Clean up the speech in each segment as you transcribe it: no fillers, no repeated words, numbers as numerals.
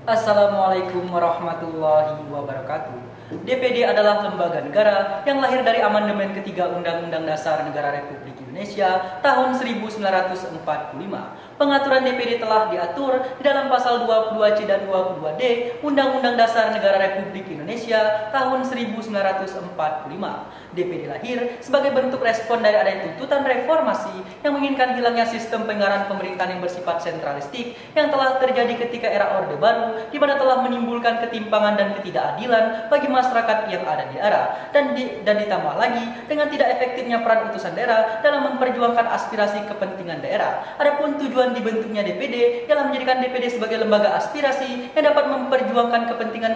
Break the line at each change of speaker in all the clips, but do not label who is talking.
Assalamualaikum warahmatullahi wabarakatuh. DPD adalah lembaga negara yang lahir dari amandemen ketiga Undang-Undang Dasar Negara Republik Indonesia tahun 1945. Pengaturan DPD telah diatur di dalam pasal 22C dan 22D Undang-Undang Dasar Negara Republik Indonesia tahun 1945. DPD lahir sebagai bentuk respon dari adanya tuntutan reformasi yang menginginkan hilangnya sistem penganggaran pemerintahan yang bersifat sentralistik yang telah terjadi ketika era Orde Baru, di mana telah menimbulkan ketimpangan dan ketidakadilan bagi masyarakat yang ada di daerah, dan ditambah lagi dengan tidak efektifnya peran utusan daerah dalam memperjuangkan aspirasi kepentingan daerah. Adapun tujuan dibentuknya DPD ialah menjadikan DPD sebagai lembaga aspirasi yang dapat memperjuangkan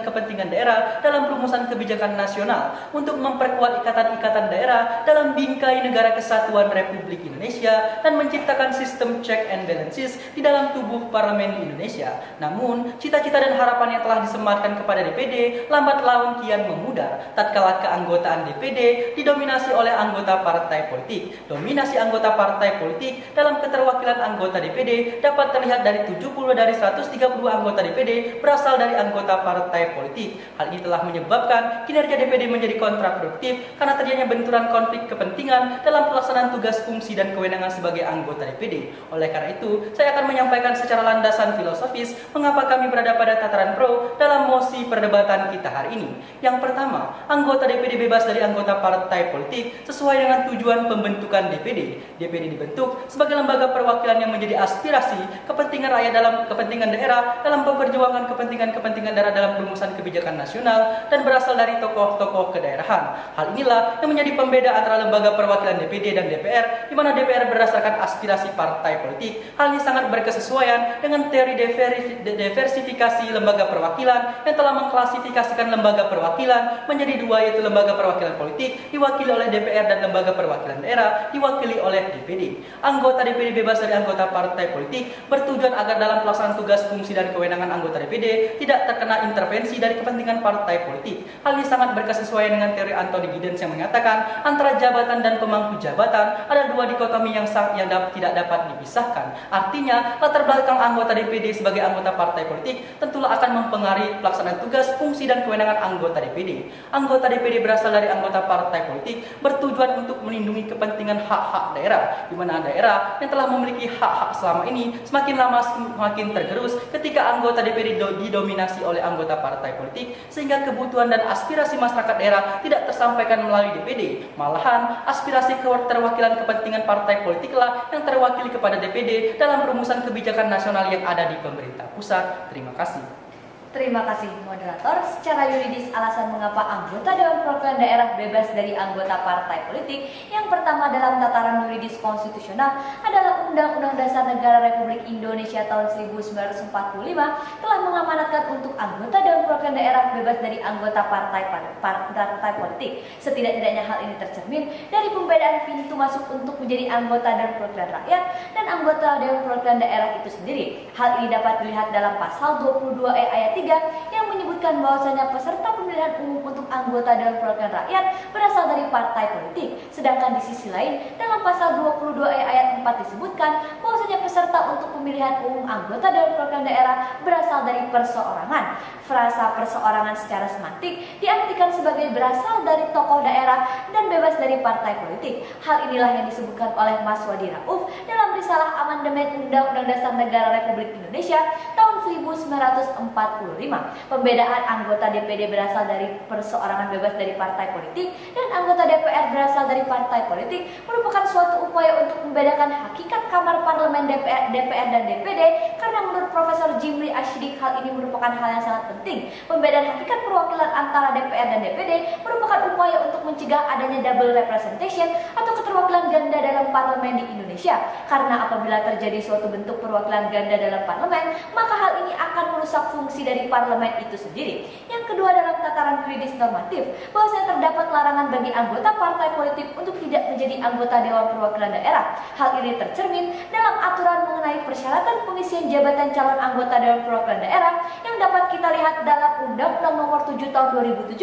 kepentingan daerah dalam rumusan kebijakan nasional untuk memperkuat ikatan daerah dalam bingkai negara kesatuan Republik Indonesia dan menciptakan sistem check and balances di dalam tubuh parlemen di Indonesia. Namun, cita-cita dan harapan yang telah disematkan kepada DPD lambat laun kian memudar tatkala keanggotaan DPD didominasi oleh anggota partai politik. Dominasi anggota partai politik dalam keterwakilan anggota DPD dapat terlihat dari 70 dari 132 anggota DPD berasal dari anggota partai politik. Hal ini telah menyebabkan kinerja DPD menjadi kontraproduktif karena terjadinya benturan konflik kepentingan dalam pelaksanaan tugas, fungsi, dan kewenangan sebagai anggota DPD. Oleh karena itu, saya akan menyampaikan secara landasan filosofis mengapa kami berada pada tataran pro dalam mosi perdebatan kita hari ini. Yang pertama, anggota DPD bebas dari anggota partai politik sesuai dengan tujuan pembentukan DPD. DPD dibentuk sebagai lembaga perwakilan yang menjadi aspirasi kepentingan rakyat dalam kepentingan daerah dalam memperjuangkan kepentingan daerah dalam rumusan kebijakan nasional dan berasal dari tokoh-tokoh kedaerahan. Hal inilah yang menjadi pembeda antara lembaga perwakilan DPD dan DPR, di mana DPR berdasarkan aspirasi partai politik. Hal ini sangat berkesesuaian dengan teori diversifikasi lembaga perwakilan yang telah mengklasifikasikan lembaga perwakilan menjadi dua, yaitu lembaga perwakilan politik diwakili oleh DPR dan lembaga perwakilan daerah diwakili oleh DPD. Anggota DPD bebas dari anggota partai politik bertujuan agar dalam pelaksanaan tugas, fungsi, dan kewenangan anggota DPD tidak terkena intervensi dari kepentingan partai politik. Hal ini sangat berkesesuaian dengan teori Anthony Giddens yang menyatakan antara jabatan dan pemangku jabatan ada dua dikotomi yang tidak dapat dipisahkan. Artinya, latar belakang anggota DPD sebagai anggota partai politik tentulah akan mempengaruhi pelaksanaan tugas, fungsi, dan kewenangan anggota DPD. Anggota DPD berasal dari anggota partai politik bertujuan untuk melindungi kepentingan hak-hak daerah, di mana daerah yang telah memiliki hak-hak selama ini semakin lama semakin tergerus ketika anggota DPD didominasi oleh anggota partai politik, sehingga kebutuhan dan aspirasi masyarakat daerah tidak tersampaikan melalui DPD. Malahan, aspirasi keterwakilan kepentingan partai politiklah yang terwakili kepada DPD dalam rumusan kebijakan nasional yang ada di pemerintah pusat. Terima kasih.
Terima kasih moderator. Secara yuridis, alasan mengapa anggota Dewan Perwakilan Daerah bebas dari anggota partai politik yang pertama dalam tataran yuridis konstitusional adalah Undang-Undang Dasar Negara Republik Indonesia tahun 1945 telah mengamanatkan untuk anggota Dewan Perwakilan Daerah bebas dari anggota partai politik. Setidak-tidaknya hal ini tercermin dari pembedaan pintu masuk untuk menjadi anggota Dewan Perwakilan Rakyat dan anggota Dewan Perwakilan Daerah itu sendiri. Hal ini dapat dilihat dalam pasal 22E ayat 3 yang menyebutkan bahwasanya peserta pemilihan umum untuk anggota Dewan Perwakilan Rakyat berasal dari partai politik. Sedangkan di sisi lain, dalam pasal 22E ayat 4 disebutkan bahwasanya peserta untuk pemilihan umum anggota Dewan Perwakilan Daerah berasal dari perseorangan. Frasa perseorangan secara semantik diartikan sebagai berasal dari tokoh daerah dan bebas dari partai politik. Hal inilah yang disebutkan oleh Mas Wadi Rauf dalam risalah amandemen Undang-Undang Dasar Negara Republik Indonesia tahun 1945. Pembedaan anggota DPD berasal dari perseorangan bebas dari partai politik dan anggota DPR berasal dari partai politik merupakan suatu upaya untuk membedakan hakikat kamar parlemen DPR dan DPD, karena menurut Profesor Jimli Ashidik hal ini merupakan hal yang sangat penting. Pembedaan hakikat perwakilan antara DPR dan DPD merupakan upaya untuk mencegah adanya double representation atau keterwakilan ganda dalam parlemen di Indonesia, karena apabila terjadi suatu bentuk perwakilan ganda dalam parlemen, maka hal ini akan merusak fungsi dari parlemen itu sendiri. Yang kedua, dalam tataran yuridis normatif, bahwasanya terdapat larangan bagi anggota partai politik untuk tidak menjadi anggota Dewan Perwakilan Daerah. Hal ini tercermin dalam aturan mengenai persyaratan pengisian jabatan calon anggota Dewan Perwakilan Daerah yang dapat kita lihat dalam Undang-Undang Nomor 7 Tahun 2017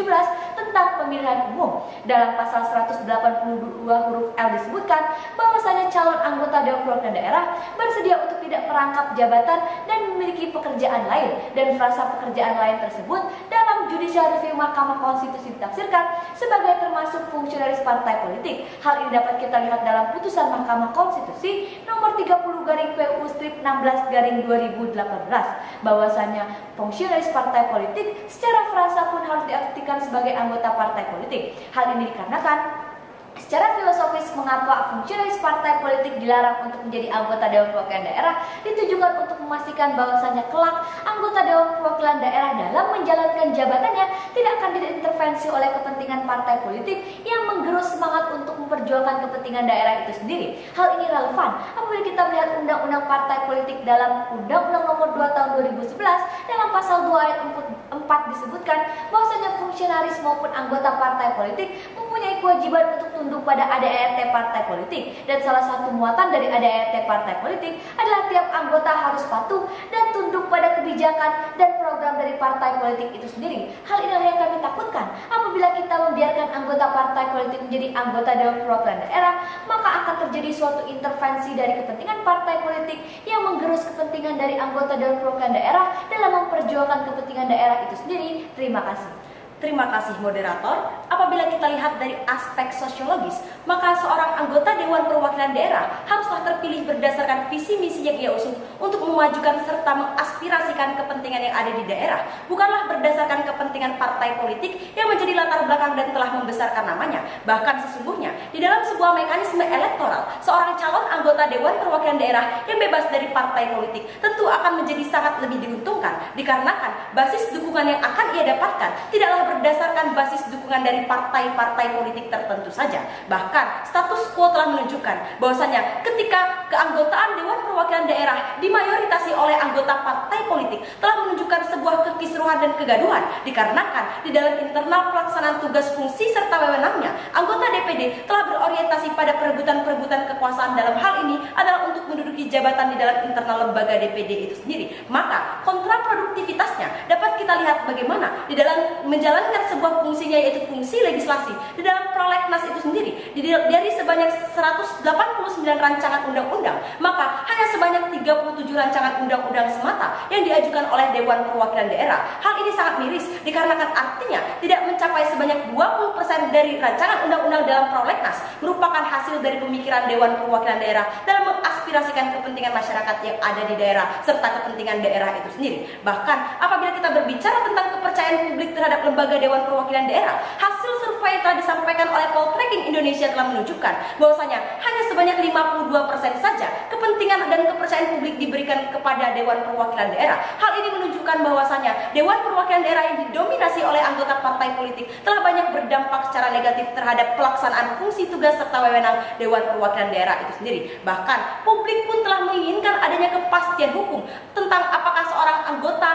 tentang Pemilihan Umum. Dalam pasal 182 huruf L disebutkan bahwasanya calon anggota Dewan Perwakilan Daerah bersedia untuk tidak merangkap jabatan dan memiliki pekerjaan lain dan dan frasa pekerjaan lain tersebut dalam Judicial Review Mahkamah Konstitusi ditafsirkan sebagai termasuk fungsionaris partai politik. Hal ini dapat kita lihat dalam putusan Mahkamah Konstitusi nomor 30/PU/16/2018 bahwasannya fungsionaris partai politik secara frasa pun harus diartikan sebagai anggota partai politik. Hal ini dikarenakan secara filosofis mengapa fungsionaris partai politik dilarang untuk menjadi anggota Dewan Perwakilan Daerah ditujukan untuk memastikan bahwasannya kelak anggota Dewan Perwakilan Daerah dalam menjalankan jabatannya tidak akan diintervensi oleh kepentingan partai politik yang menggerus semangat untuk memperjuangkan kepentingan daerah itu sendiri. Hal ini relevan apabila kita melihat Undang-Undang Partai Politik dalam Undang-Undang Nomor 2 Tahun 2011 dalam pasal 2 ayat 4 disebutkan bahwasanya fungsionaris maupun anggota partai politik mempunyai kewajiban untuk tunduk pada ADART partai politik, dan salah satu muatan dari ADART partai politik adalah tiap anggota harus patuh dan tunduk pada kebijakan dan program dari partai politik itu sendiri. Hal inilah yang kami takutkan apabila kita membiarkan anggota partai politik menjadi anggota Dewan Perwakilan Daerah, maka akan terjadi suatu intervensi dari kepentingan partai politik yang menggerus kepentingan dari anggota Dewan Perwakilan Daerah dalam memperjuangkan kepentingan daerah itu sendiri. Terima kasih.
Terima kasih moderator. Apabila kita lihat dari aspek sosiologis, maka seorang anggota Dewan Perwakilan Daerah haruslah terpilih berdasarkan visi misi yang ia usung untuk memajukan serta mengaspirasikan kepentingan yang ada di daerah, bukanlah berdasarkan kepentingan partai politik yang menjadi latar belakang dan telah membesarkan namanya. Bahkan sesungguhnya di dalam sebuah mekanisme elektoral, seorang calon anggota Dewan Perwakilan Daerah yang bebas dari partai politik tentu akan menjadi sangat lebih diuntungkan, dikarenakan basis dukungan yang akan ia dapatkan tidaklah berdasarkan basis dukungan dari partai-partai politik tertentu saja. Bahkan status quo telah menunjukkan bahwasanya ketika keanggotaan Dewan Perwakilan Daerah dimayoritasi oleh anggota partai politik telah menunjukkan sebuah kekisruhan dan kegaduhan, dikarenakan di dalam internal pelaksanaan tugas fungsi serta wewenangnya anggota DPD telah berorientasi pada perebutan-perebutan kekuasaan. Dalam hal ini adalah untuk menduduki jabatan di dalam internal lembaga DPD itu sendiri. Maka kontraproduktivitasnya dapat kita lihat bagaimana di dalam menjalankan sebuah fungsinya, yaitu fungsi legislasi di dalam prolegnas itu sendiri. Dari sebanyak 189 rancangan undang-undang, maka hanya sebanyak 37 rancangan undang-undang semata yang diajukan oleh Dewan Perwakilan Daerah. Hal ini sangat miris dikarenakan artinya tidak mencapai sebanyak 20% dari rancangan undang-undang dalam prolegnas merupakan hasil dari pemikiran Dewan Perwakilan Daerah dalam mengaspirasikan kepentingan masyarakat yang ada di daerah serta kepentingan daerah itu sendiri. Bahkan apabila kita berbicara tentang kepercayaan publik terhadap lembaga Dewan Perwakilan Daerah, hasil survei yang telah disampaikan oleh Poltreking Indonesia telah menunjukkan bahwasanya hanya sebanyak 52% saja kepentingan dan kepercayaan publik diberikan kepada Dewan Perwakilan Daerah. Hal ini menunjukkan bahwasanya Dewan Perwakilan Daerah yang didominasi oleh anggota partai politik telah banyak berdampak secara negatif terhadap pelaksanaan fungsi tugas serta wewenang Dewan Perwakilan Daerah itu sendiri. Bahkan publik pun telah menginginkan adanya kepastian hukum tentang apakah seorang anggota,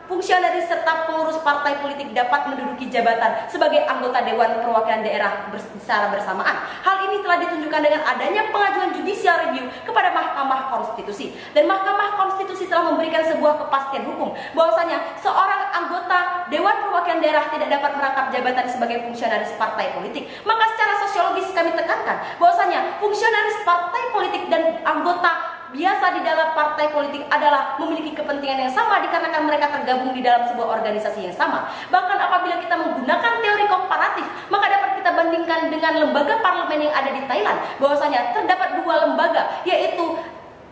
fungsionaris serta pengurus partai politik dapat menduduki jabatan sebagai anggota Dewan Perwakilan Daerah secara bersamaan. Hal ini telah ditunjukkan dengan adanya pengajuan judicial review kepada Mahkamah Konstitusi, dan Mahkamah Konstitusi telah memberikan sebuah kepastian hukum bahwasanya seorang anggota Dewan Perwakilan Daerah tidak dapat merangkap jabatan sebagai fungsionaris partai politik. Maka secara sosiologis kami tekankan bahwasanya fungsionaris partai politik dan anggota biasa di dalam partai politik adalah memiliki kepentingan yang sama dikarenakan mereka tergabung di dalam sebuah organisasi yang sama. Bahkan apabila kita menggunakan teori komparatif, maka dapat kita bandingkan dengan lembaga parlemen yang ada di Thailand, bahwasanya terdapat dua lembaga, yaitu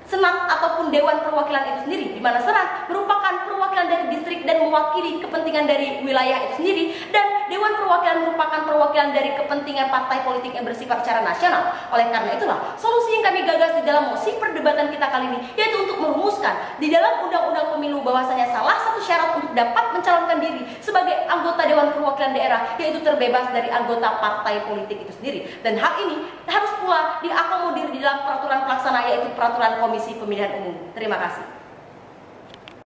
Senat ataupun Dewan Perwakilan itu sendiri, di mana Senat merupakan perwakilan dari distrik dan mewakili kepentingan dari wilayah itu sendiri, dan Dewan Perwakilan merupakan perwakilan dari kepentingan partai politik yang bersifat secara nasional. Oleh karena itulah, solusi yang kami gagas di dalam mosi perdebatan kita kali ini yaitu untuk merumuskan di dalam Undang-Undang Pemilu bahwasanya salah satu syarat untuk dapat mencalonkan diri sebagai anggota Dewan Perwakilan Daerah yaitu terbebas dari anggota partai politik itu sendiri. Dan hal ini harus pula diakomodir di dalam peraturan pelaksana, yaitu peraturan Komisi Pemilihan Umum. Terima kasih.